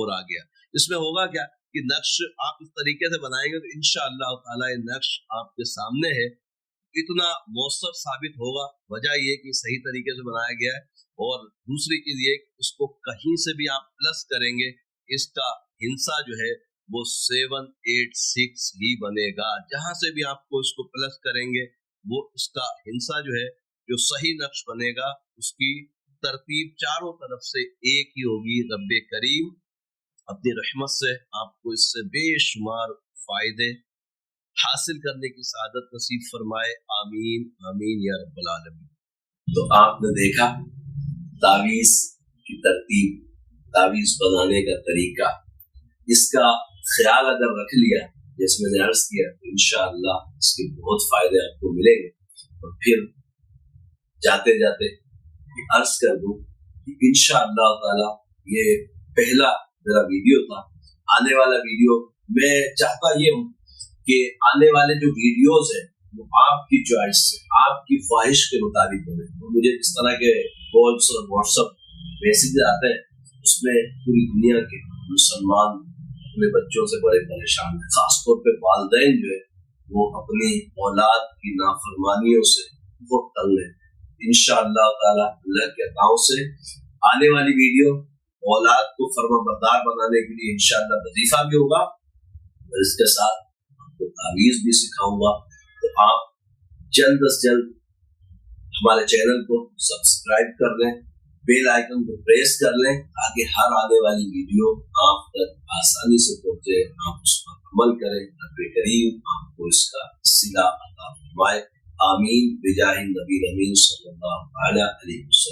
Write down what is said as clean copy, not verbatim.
और आ गया। इसमें होगा क्या कि नक्श आप इस तरीके से बनाएंगे तो इंशाअल्लाह ताला ये नक्श आपके सामने है, इतना मौसर साबित होगा। वजह ये कि सही तरीके से बनाया गया है। और दूसरी चीज ये, इसको कहीं से भी आप प्लस करेंगे, इसका हिंसा जो है वो 786 ही बनेगा। जहां से भी आपको इसको प्लस करेंगे वो इसका हिंसा जो है, जो सही नक्श बनेगा, उसकी तरतीब चारों तरफ से एक ही होगी। रब्बे करीम अपनी रहमत से आपको इससे बेशुमार फायदे हासिल करने की सआदत नसीब फरमाए। आमीन आमीन या रब्बल आलमीन। तो आपने देखा तावीज की तरतीब, तावीज बनाने का तरीका, इसका ख्याल अगर रख लिया जैसे मैंने अर्ज किया तो इंशाअल्लाह इसके बहुत फायदे आपको मिलेंगे। और फिर जाते जाते अर्ज कर दूं कि इंशाअल्लाह ताला ये पहला मेरा वीडियो था। आने वाला वीडियो मैं चाहता ये हूँ कि आने वाले जो वीडियोस हैं वो आपकी चॉइस से, आपकी ख्वाहिश के मुताबिक बने। तो मुझे इस तरह के कॉल्स और व्हाट्सएप मैसेज आते हैं, उसमें पूरी दुनिया के मुसलमान अपने बच्चों से बड़े परेशान हैं। खासतौर पे वालिदैन जो है वो अपनी औलाद की नाफरमानियों से बहुत तंग है। इंशाअल्लाह ताला अल्लाह के अताओं से आने वाली वीडियो औलाद को फर्माबरदार बनाने के लिए इंशाअल्लाह वजीफा भी होगा और इसके साथ आपको तावीज भी सिखाऊंगा। तो आप जल्द से जल्द हमारे चैनल को सब्सक्राइब कर लें, बेल आइकन को प्रेस कर लें ताकि हर आने वाली वीडियो आप तक आसानी से पहुंचे, आप उस पर अमल करें। रब्बे करीम आपको इसका सिला अता फरमाए। आमीन बिजाहि नबी अमीन सल्लल्लाहु अलैहि वसल्लम।